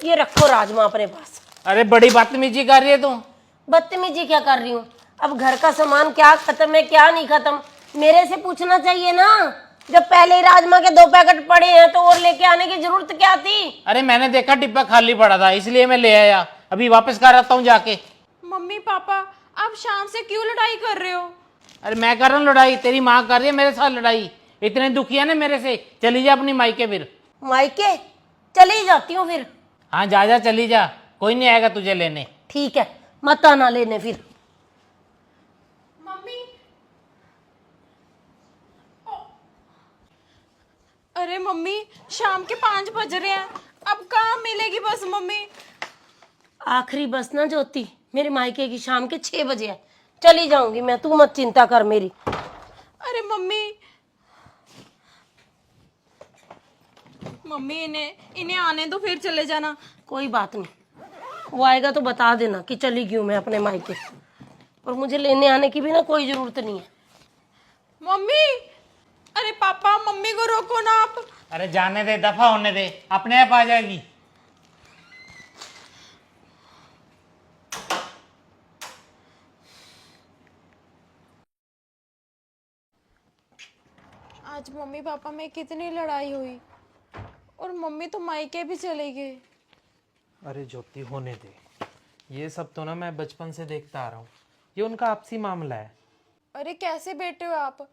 ये रखो राजमा अपने पास। अरे बड़ी बदतमीजी कर रही है तू। बदतमीजी क्या कर रही हूँ? अब घर का सामान क्या खत्म है क्या नहीं खत्म, मेरे से पूछना चाहिए ना। जब पहले ही राजमा के 2 पैकेट पड़े हैं तो और लेके आने की जरूरत क्या थी? अरे मैंने देखा डिब्बा खाली पड़ा था इसलिए मैं ले आया, अभी वापस कर आता हूँ जाके। मम्मी पापा आप शाम से क्यों लड़ाई कर रहे हो? अरे मैं कर रहा हूँ लड़ाई, तेरी माँ कर रही है मेरे साथ लड़ाई। इतने दुखी है ना मेरे से, चली जा अपनी मायके फिर। मायके चली जाती हूँ फिर। हाँ जा जा चली जा, कोई नहीं आएगा तुझे लेने। ठीक है, मत आना लेने फिर। मम्मी अरे मम्मी शाम के 5 बज रहे हैं, अब कहाँ मिलेगी बस मम्मी? आखिरी बस ना ज्योति मेरे मायके की शाम के 6 बजे है, चली जाऊंगी मैं, तू मत चिंता कर मेरी। अरे मम्मी मम्मी इन्हें आने दो फिर चले जाना। कोई बात नहीं, वो आएगा तो बता देना कि चली गई हूँ मैं अपने मायके, और मुझे लेने आने की भी ना कोई जरूरत नहीं है। मम्मी अरे पापा मम्मी को रोको ना आप। अरे जाने दे, दफा होने दे, अपने आप आ जाएगी। आज मम्मी पापा में कितनी लड़ाई हुई और मम्मी तो मायके भी चले गए। अरे ज्योति होने दे, ये सब तो ना मैं बचपन से देखता आ रहा हूँ, ये उनका आपसी मामला है। अरे कैसे बेटे हो आप?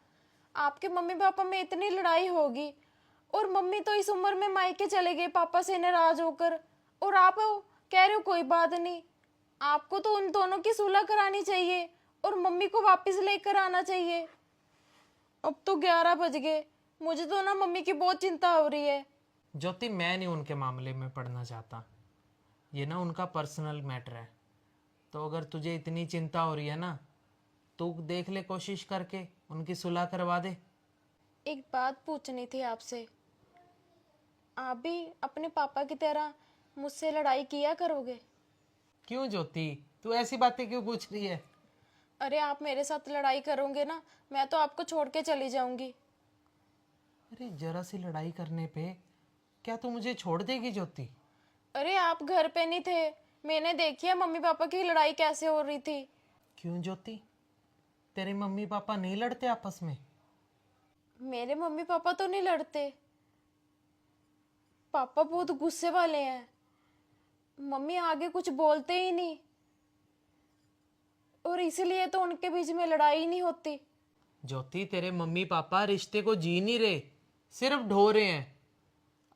आपके मम्मी पापा में इतनी लड़ाई होगी और मम्मी तो इस उम्र में मायके चले गए पापा से नाराज होकर, और आप कह रहे हो कोई बात नहीं। आपको तो उन दोनों की सुलह करानी चाहिए और मम्मी को वापस लेकर आना चाहिए। अब तो 11 बज गए, मुझे तो ना मम्मी की बहुत चिंता हो रही है। ज्योति मैं नहीं उनके मामले में पढ़ना चाहता, ये ना उनका पर्सनल मैटर है। तो अगर तुझे इतनी चिंता हो रही है ना, तो देख ले कोशिश करके उनकी सुलह करवा दे। एक बात पूछनी थी आपसे, आप भी अपने पापा की तरह मुझसे लड़ाई किया करोगे? क्यों ज्योति, तू ऐसी बातें क्यों पूछ रही है? अरे आप मेरे साथ लड़ाई करोगे ना, मैं तो आपको छोड़ के चली जाऊंगी। अरे जरा सी लड़ाई करने पे क्या तू मुझे छोड़ देगी ज्योति? अरे आप घर पे नहीं थे, मैंने देखी है मम्मी पापा की लड़ाई कैसे हो रही थी। क्यों ज्योति, तेरे मम्मी पापा नहीं लड़ते आपस में? मेरे मम्मी पापा तो नहीं लड़ते, पापा बहुत गुस्से वाले हैं, मम्मी आगे कुछ बोलते ही नहीं, और इसीलिए तो उनके बीच में लड़ाई नहीं होती। ज्योति तेरे मम्मी पापा रिश्ते को जी नहीं रहे, सिर्फ ढो रहे हैं।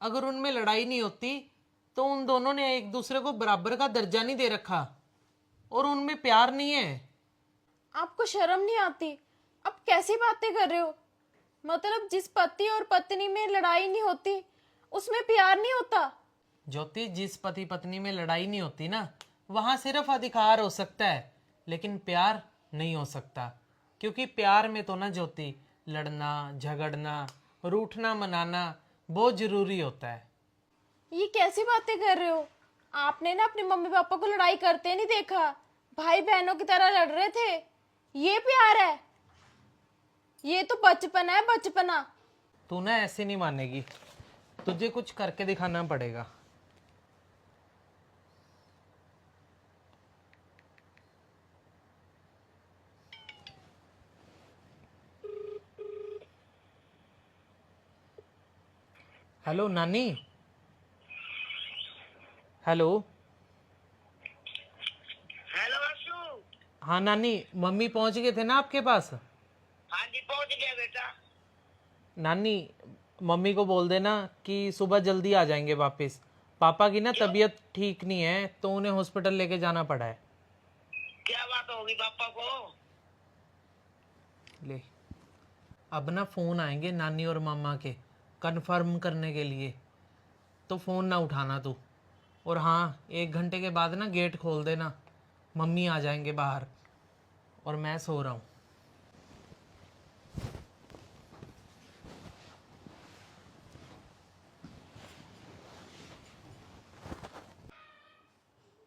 अगर उनमें लड़ाई नहीं होती तो उन दोनों ने एक दूसरे को बराबर का दर्जा नहीं दे रखा, और उनमें प्यार नहीं है। आपको शर्म नहीं आती? आप कैसी बातें कर रहे हो? मतलब जिस पति और पत्नी में लड़ाई नहीं होती उसमें प्यार नहीं होता? ज्योति जिस पति पत्नी में लड़ाई नहीं होती ना, वहां सिर्फ अधिकार हो सकता है, लेकिन प्यार नहीं हो सकता। क्योंकि प्यार में तो ना ज्योति लड़ना झगड़ना रूठना मनाना बहुत जरूरी होता है। ये कैसी बातें कर रहे हो? आपने ना अपने मम्मी पापा को लड़ाई करते नहीं देखा, भाई बहनों की तरह लड़ रहे थे। ये प्यार है? ये तो बचपन है, बचपना। तू ना ऐसे नहीं मानेगी, तुझे कुछ करके दिखाना पड़ेगा। हेलो नानी। हेलो। हेलो अशु। हाँ नानी, मम्मी पहुंच गए थे ना आपके पास? हाँ जी पहुंच गया बेटा। नानी मम्मी को बोल देना कि सुबह जल्दी आ जाएंगे वापस। पापा की ना तबीयत ठीक नहीं है तो उन्हें हॉस्पिटल लेके जाना पड़ा है। क्या बात होगी पापा को? ले, अब ना फोन आएंगे नानी और मामा के कंफर्म करने के लिए, तो फोन ना उठाना तू। और हाँ 1 घंटे के बाद ना गेट खोल देना, मम्मी आ जाएंगे बाहर, और मैं सो रहा हूँ।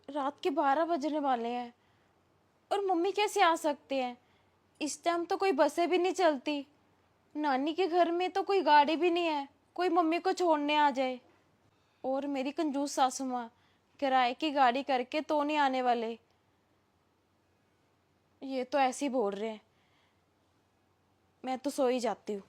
रात के 12 बजने वाले हैं और मम्मी कैसे आ सकते हैं? इस टाइम तो कोई बसें भी नहीं चलती, नानी के घर में तो कोई गाड़ी भी नहीं है कोई मम्मी को छोड़ने आ जाए। और मेरी कंजूस सासू माँ किराए की गाड़ी करके तो नहीं आने वाले। ये तो ऐसे ही बोल रहे हैं। मैं तो सो ही जाती हूँ।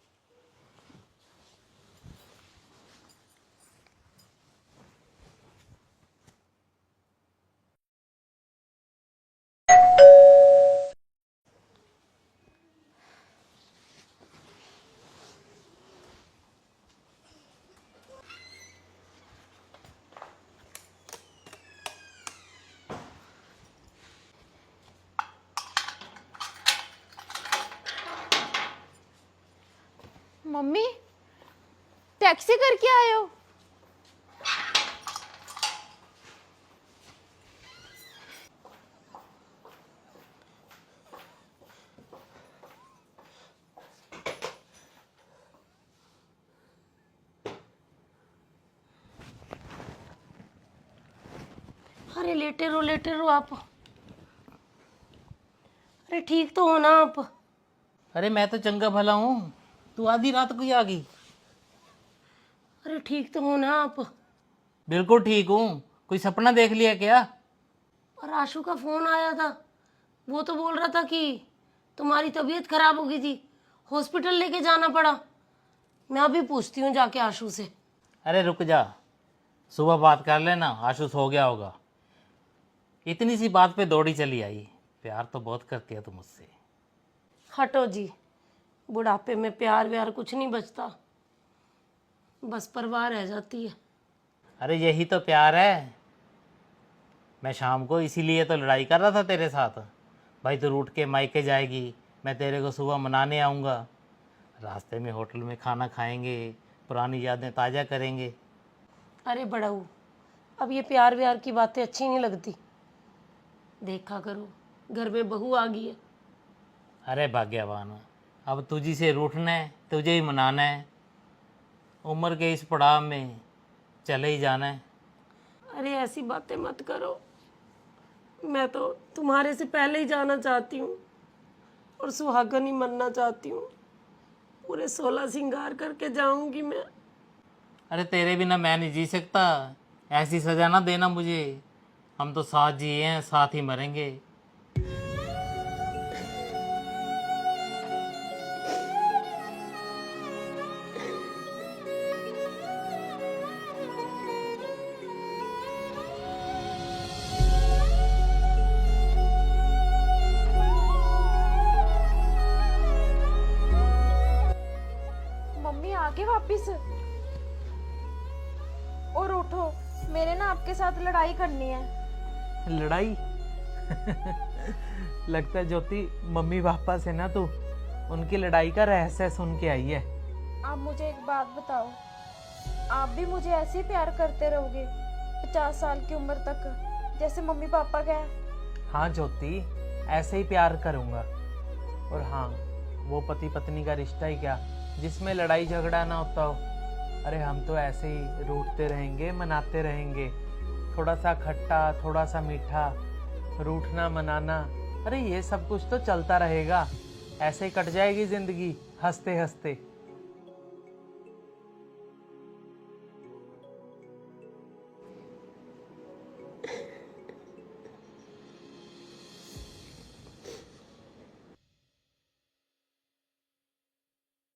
मम्मी, टैक्सी करके आए हो? अरे लेटे रहो आप। अरे ठीक तो हो ना आप? अरे मैं तो चंगा भला हूँ, तू आधी रात को ही आ गई। अरे ठीक तो हो ना आप? बिल्कुल ठीक हूँ। कोई सपना देख लिया क्या? और आशु का फोन आया था, वो तो बोल रहा था कि तुम्हारी तबीयत खराब हो गई थी, हॉस्पिटल लेके जाना पड़ा। मैं अभी पूछती हूँ जाके आशु से। अरे रुक जा, सुबह बात कर लेना, आशु सो गया होगा। इतनी सी बात पे दौड़ी चली आई। प्यार तो बहुत करती है तू मुझसे। हटो जी, बुढ़ापे में प्यार व्यार कुछ नहीं बचता, बस परवाह रह जाती है। अरे यही तो प्यार है। मैं शाम को इसीलिए तो लड़ाई कर रहा था तेरे साथ। भाई तू रूठ के मायके जाएगी, मैं तेरे को सुबह मनाने आऊँगा, रास्ते में होटल में खाना खाएंगे, पुरानी यादें ताज़ा करेंगे। अरे बड़ाऊ, अब ये प्यार व्यार की बातें अच्छी नहीं लगती। देखा करो, घर में बहू आ गई है। अरे भाग्यवान, अब तुझी से रूठना है, तुझे ही मनाना है। उम्र के इस पड़ाव में चले ही जाना है। अरे ऐसी बातें मत करो, मैं तो तुम्हारे से पहले ही जाना चाहती हूँ और सुहागन ही मनना चाहती हूँ। पूरे 16 श्रृंगार करके जाऊंगी मैं। अरे तेरे बिना मैं नहीं जी सकता, ऐसी सज़ा ना देना मुझे। हम तो साथ जिए हैं, साथ ही मरेंगे। मम्मी आके वापिस? और उठो, मेरे ना आपके साथ लड़ाई करनी है। लड़ाई? लगता है ज्योति मम्मी वापस है ना, तो उनकी लड़ाई का रहस्य सुन के आई है। आप मुझे एक बात बताओ, आप भी मुझे ऐसे ही प्यार करते रहोगे 50 साल की उम्र तक, जैसे मम्मी पापा का है? हाँ ज्योति, ऐसे ही प्यार करूँगा। और हाँ, वो पति पत्नी का रिश्ता ही क्या, जिसमें लड़ाई झगड़ा ना होता हो। अरे हम तो ऐसे ही रूठते रहेंगे, मनाते रहेंगे, थोड़ा सा खट्टा थोड़ा सा मीठा, रूठना मनाना, अरे ये सब कुछ तो चलता रहेगा। ऐसे ही कट जाएगी जिंदगी हंसते हंसते।